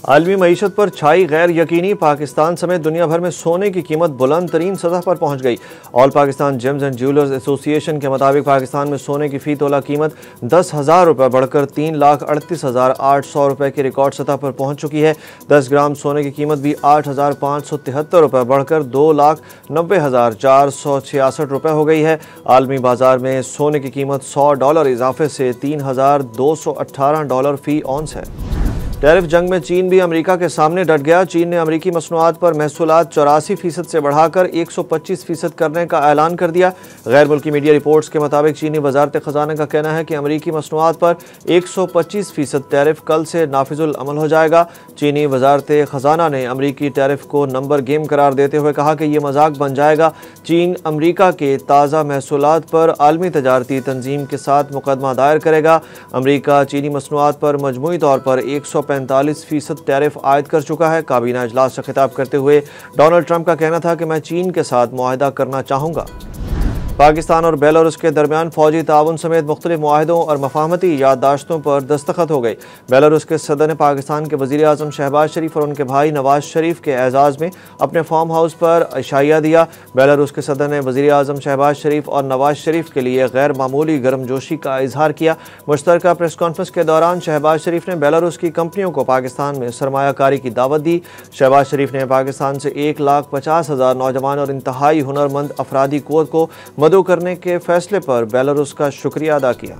आलमी मईशत पर छाई गैर यकीनी। पाकिस्तान समेत दुनिया भर में सोने की कीमत बुलंद तरीन सतह पर पहुंच गई। All Pakistan James and jewellers association के मुताबिक पाकिस्तान में सोने की फी तोला कीमत 10,000 रुपये बढ़कर 3,38,800 रुपये की रिकॉर्ड सतह पर पहुंच चुकी है। 10 ग्राम सोने की कीमत भी 8,573 रुपये बढ़कर 2,90,466 रुपये हो गई है। आलमी बाजार में सोने की कीमत $100 इजाफे से $3,218 फी औंस है। टैरिफ जंग में चीन भी अमेरिका के सामने डट गया। चीन ने अमेरिकी मसनूआत पर महसूलात 84% से बढ़ाकर 125% करने का ऐलान कर दिया। गैर मुल्की मीडिया रिपोर्ट्स के मुताबिक चीनी वजारत खजाना का कहना है कि अमेरिकी मसनूआत पर 125% टैरिफ कल से नाफिजुल अमल हो जाएगा। चीनी वजारत खजाना ने अमेरिकी टैरिफ को नंबर गेम करार देते हुए कहा कि यह मजाक बन जाएगा। चीन अमेरिका के ताज़ा महसूलात पर आलमी तजारती तंजीम के साथ मुकदमा दायर करेगा। अमेरिका चीनी मसनूआत पर मजमूई तौर पर 145% टैरिफ आयद कर चुका है। काबीना इजलास से खिताब करते हुए डोनाल्ड ट्रंप का कहना था कि मैं चीन के साथ मुआहदा करना चाहूँगा। पाकिस्तान और बेलारूस के दरमियान फौजी ताउन समेत मुख्तलिफ मुआहदों और मफाहमती याददाश्तों पर दस्तखत हो गए। बेलारूस के सदर ने पाकिस्तान के वज़ीर आज़म शहबाज शरीफ और उनके भाई नवाज शरीफ के एजाज़ में अपने फार्म हाउस पर इशाइया दिया। बेलारूस के सदर ने वज़ीर आज़म शहबाज शरीफ और नवाज शरीफ के लिए गैर मामूली गर्मजोशी का इजहार किया। मुश्तरका प्रेस कॉन्फ्रेंस के दौरान शहबाज शरीफ ने बेलारूस की कंपनियों को पाकिस्तान में सरमायाकारी की दावत दी। शहबाज शरीफ ने पाकिस्तान से 1,50,000 नौजवान और इंतहाई हुनरमंद अफरादी क़ुव्वत को मदऊ करने के फैसले पर बेलारूस का शुक्रिया अदा किया।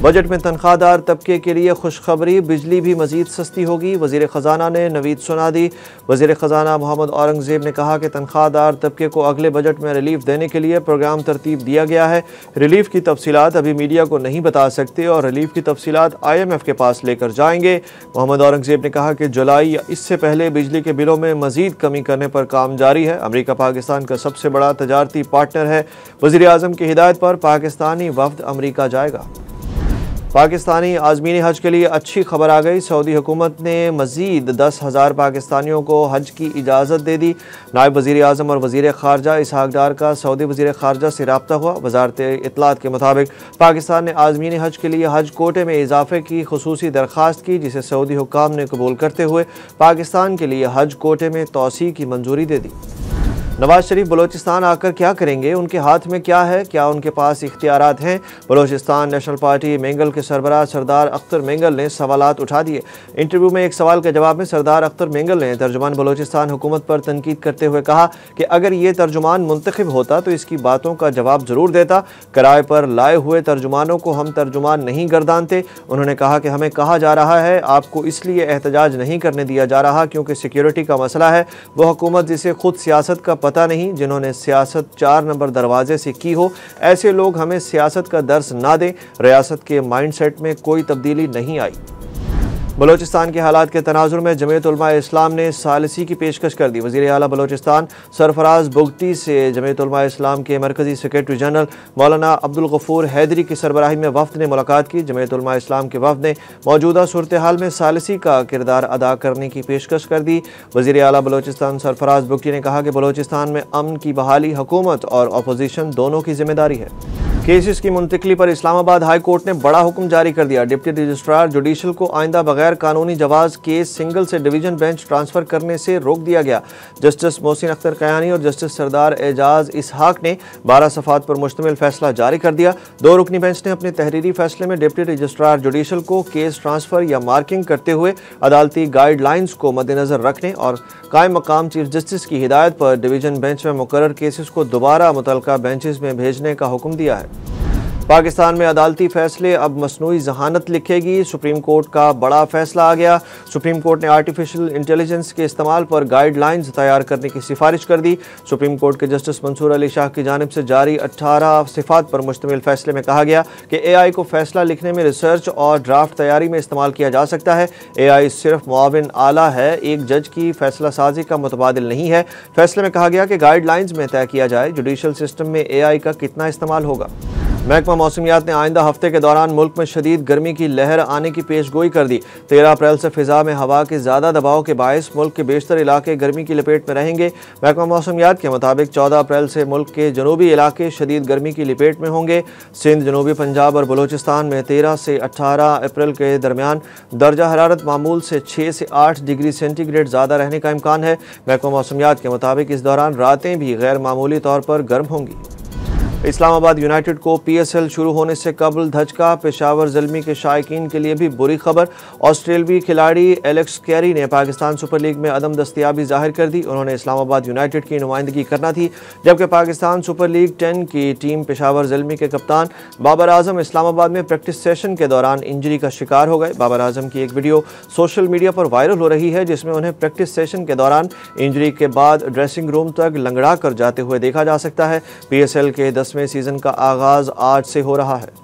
बजट में तनख्वाहदार तबके के लिए खुशखबरी, बिजली भी मजीद सस्ती होगी। वज़ीर ख़जाना ने नवीद सुना दी। वज़ीर ख़जाना मोहम्मद औरंगज़ेब ने कहा कि तनख्वाहदार तबके को अगले बजट में रिलीफ देने के लिए प्रोग्राम तरतीब दिया गया है। रिलीफ की तफसीलात अभी मीडिया को नहीं बता सकते और रिलीफ की तफसीलात IMF के पास लेकर जाएंगे। मोहम्मद औरंगज़ेब ने कहा कि जुलाई या इससे पहले बिजली के बिलों में मजीद कमी करने पर काम जारी है। अमेरिका पाकिस्तान का सबसे बड़ा तजारती पार्टनर है। वज़ीर आज़म की हिदायत पर पाकिस्तानी वफ़द अमेरिका जाएगा। पाकिस्तानी आज़मीन हज के लिए अच्छी खबर आ गई। सऊदी हुकूमत ने मज़ीद 10,000 पाकिस्तानियों को हज की इजाज़त दे दी। नायब वज़ीर आज़म और वज़ीर ख़ारजा इसहाक़ डार का सऊदी वज़ीर ख़ारजा से रब्ता हुआ। वज़ारत इत्तलात के मुताबिक पाकिस्तान ने आज़मीन हज के लिए हज कोटे में इजाफ़े की खुसूसी दरख्वास्त की, जिसे सऊदी हुक्काम ने कबूल करते हुए पाकिस्तान के लिए हज कोटे में तोसी की मंजूरी दे दी। नवाज शरीफ बलोचिस्तान आकर क्या करेंगे? उनके हाथ में क्या है? क्या उनके पास इख्तियारात हैं? बलोचिस्तान नेशनल पार्टी मेंगल के सरबराह सरदार अख्तर मेंगल ने सवालात उठा दिए। इंटरव्यू में एक सवाल के जवाब में सरदार अख्तर मेंगल ने तर्जुमान बलोचिस्तान हुकूमत पर तनकीद करते हुए कहा कि अगर ये तर्जुमान मुंतखब होता तो इसकी बातों का जवाब ज़रूर देता। किराए पर लाए हुए तर्जुमानों को हम तर्जुमान नहीं गर्दानते। उन्होंने कहा कि हमें कहा जा रहा है आपको इसलिए एहतजाज नहीं करने दिया जा रहा क्योंकि सिक्योरिटी का मसला है। वह हुकूमत जिसे खुद सियासत का पता नहीं, जिन्होंने सियासत 4 नंबर दरवाजे से की हो, ऐसे लोग हमें सियासत का दर्स ना दें। रियासत के माइंडसेट में कोई तब्दीली नहीं आई। बलोचिस्तान के हालात के तनाजुर में जमीयत उलमा इस्लाम ने सालिसी की पेशकश कर दी। वज़ीर आला बलोचिस्तान सरफराज बुगटी से जमीयत उलमा इस्लाम के मरकज़ी सेक्रेटरी जनरल मौलाना अब्दुल गफूर हैदरी की सरबराही में वफ़द ने मुलाकात की। जमीयत उलमा इस्लाम के वफ़द ने मौजूदा सूरत हाल में सालिसी का किरदार अदा करने की पेशकश कर दी। वज़ीर आला बलोचिस्तान सरफराज बुगटी ने कहा कि बलोचिस्तान में अमन की बहाली हुकूमत और अपोजिशन दोनों की जिम्मेदारी है। केसेस की मुंतकली पर इस्लामाबाद हाई कोर्ट ने बड़ा हुक्म जारी कर दिया। डिप्टी रजिस्ट्रार जुडिशल को आइंदा बगैर कानूनी जवाज केस सिंगल से डिवीजन बेंच ट्रांसफ़र करने से रोक दिया गया। जस्टिस मोहसिन अख्तर कयानी और जस्टिस सरदार एजाज इसहाक ने 12 सफ़ात पर मुश्तमिल फैसला जारी कर दिया। 2 रुकनी बेंच ने अपने तहरीरी फैसले में डिप्टी रजिस्ट्रार जुडिशल को केस ट्रांसफ़र या मार्किंग करते हुए अदालती गाइडलाइंस को मद्देनज़र रखने और कायम मकाम चीफ जस्टिस की हिदायत पर डिवीजन बेंच में मुकर्रर केसेस को दोबारा मुतलका बेंचेस में भेजने का हुक्म दिया है। पाकिस्तान में अदालती फैसले अब मसनूई जहानत लिखेगी। सुप्रीम कोर्ट का बड़ा फैसला आ गया। सुप्रीम कोर्ट ने आर्टिफिशियल इंटेलिजेंस के इस्तेमाल पर गाइडलाइंस तैयार करने की सिफारिश कर दी। सुप्रीम कोर्ट के जस्टिस मंसूर अली शाह की जानिब से जारी 18 सिफात पर मुश्तमिल फैसले में कहा गया कि AI को फैसला लिखने में, रिसर्च और ड्राफ्ट तैयारी में इस्तेमाल किया जा सकता है। AI सिर्फ मुआविन आला है, एक जज की फैसला साजी का मुतबादिल नहीं है। फैसले में कहा गया कि गाइडलाइंस में तय किया जाए जुडिशल सिस्टम में AI का कितना इस्तेमाल होगा। महकमा मौसमियात ने आइंदा हफ्ते के दौरान मुल्क में शदीद गर्मी की लहर आने की पेशगोई कर दी। 13 अप्रैल से फिजा में हवा के ज़्यादा दबाव के बायस मुल्क के बेशतर इलाके गर्मी की लपेट में रहेंगे। महकमा मौसमियात के मुताबिक 14 अप्रैल से मुल्क के जनूबी इलाके शदीद गर्मी की लपेट में होंगे। सिंध, जनूबी पंजाब और बलोचिस्तान में 13 से 18 अप्रैल के दरमियान दर्जा हरारत मामूल से 6 से 8 डिग्री सेंटीग्रेड ज़्यादा रहने का इम्कान है। महकमा मौसमियात के मुताबिक इस दौरान रातें भी गैर मामूली तौर पर गर्म होंगी। इस्लामाबाद यूनाइटेड को PSL शुरू होने से कबल धचका। पेशावर ज़ल्मी के शायकीन के लिए भी बुरी खबर। ऑस्ट्रेलवी खिलाड़ी एलेक्स कैरी ने पाकिस्तान सुपर लीग में अदम दस्तयाबी जाहिर कर दी। उन्होंने इस्लामाबाद यूनाइटेड की नुमाइंदगी करना थी, जबकि पाकिस्तान सुपर लीग 10 की टीम पेशावर ज़ल्मी के कप्तान बाबर आजम इस्लामाबाद में प्रैक्टिस सेशन के दौरान इंजरी का शिकार हो गए। बाबर आजम की एक वीडियो सोशल मीडिया पर वायरल हो रही है, जिसमें उन्हें प्रैक्टिस सेशन के दौरान इंजरी के बाद ड्रेसिंग रूम तक लंगड़ा कर जाते हुए देखा जा सकता है। PSL के 10वें सीजन का आगाज आज से हो रहा है।